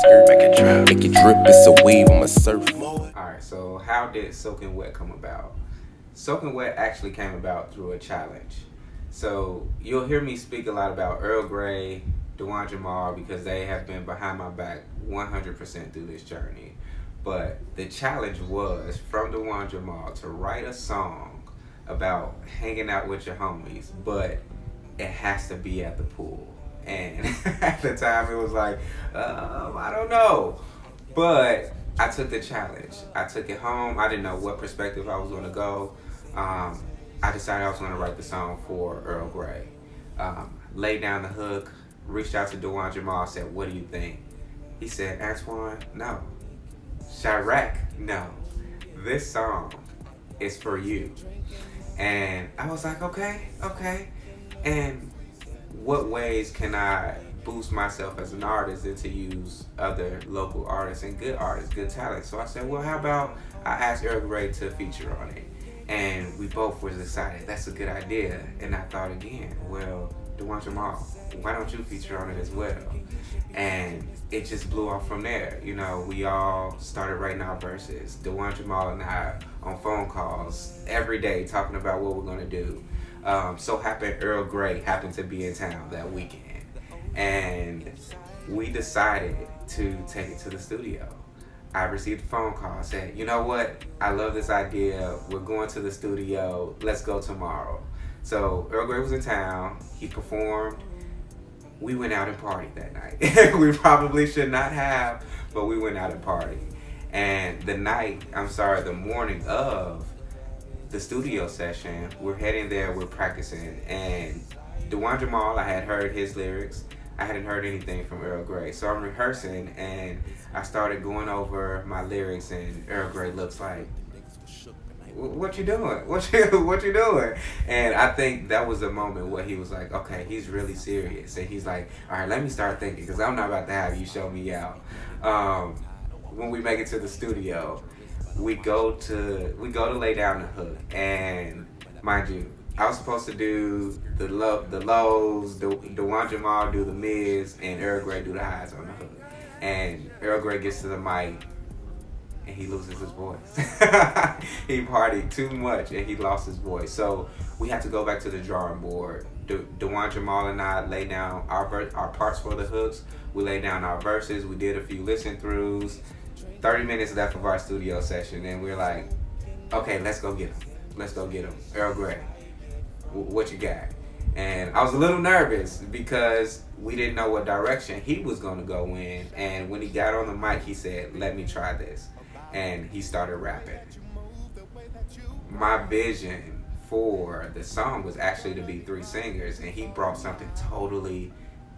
Make it drip, it's a wave on my surfboard. Alright, so how did Soaking Wet come about? Soaking Wet actually came about through a challenge. So you'll hear me speak a lot about Earl Grey, Dewan Jamal, because they have been behind my back 100% through this journey. But the challenge was from Dewan Jamal to write a song about hanging out with your homies, but it has to be at the pool. And at the time it was like, I don't know. But I took the challenge. I took it home. I didn't know what perspective I was going to go. I decided I was going to write the song for Earl Grey. Laid down the hook, reached out to Dewan Jamal, said, what do you think? He said, Antoine, no. ChiraQ, no. This song is for you. And I was like, okay. And what ways can I boost myself as an artist and to use other local artists, good talent? So I said, well, how about I asked Earl Grey to feature on it? And we both was decided that's a good idea. And I thought again, well, Dewan Jamal, why don't you feature on it as well? And it just blew off from there. You know, we all started writing our verses. Dewan Jamal and I on phone calls every day talking about what we're gonna do. So happened Earl Grey happened to be in town that weekend. And we decided to take it to the studio. I received a phone call, said, you know what? I love this idea. We're going to the studio. Let's go tomorrow. So Earl Grey was in town. He performed. We went out and partied that night. We probably should not have, but we went out and partied. And the morning of the studio session, we're heading there, we're practicing. And Dewan Jamal, I had heard his lyrics. I hadn't heard anything from Earl Grey. So I'm rehearsing and I started going over my lyrics and Earl Grey looks like, what you doing? What you doing? And I think that was the moment where he was like, okay, he's really serious. And he's like, all right, let me start thinking because I'm not about to have you show me out. When we make it to the studio, we go to lay down the hook. And mind you, I was supposed to do the lows, Dewan Jamal do the mids, and Earl Grey do the highs on the hook. And Earl Grey gets to the mic, and he loses his voice. He partied too much, and he lost his voice. So we had to go back to the drawing board. Dewan Jamal and I laid down our parts for the hooks. We laid down our verses. We did a few listen-throughs. 30 minutes left of our studio session, and we were like, okay, let's go get him. Earl Grey, what you got? And I was a little nervous because we didn't know what direction he was going to go in. And when he got on the mic, he said, let me try this. And he started rapping. My vision for the song was actually to be 3 singers, and he brought something totally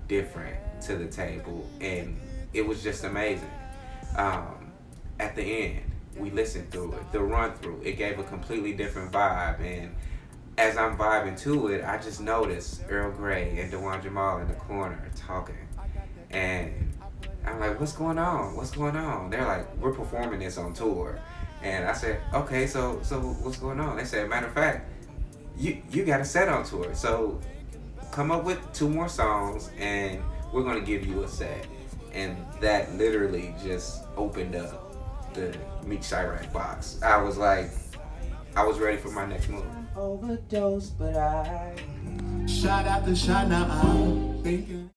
different to the table, and it was just amazing. At the end, we listened through it, the run through, it gave a completely different vibe, and as I'm vibing to it, I just noticed Earl Grey and Dewan Jamal in the corner talking. And I'm like, what's going on? They're like, we're performing this on tour. And I said, okay, so what's going on? They said, matter of fact, you got a set on tour. So come up with 2 more songs and we're gonna give you a set. And that literally just opened up the Meet ChiraQ box. I was ready for my next move. Overdose, but I shot after shot, now I'm thinking.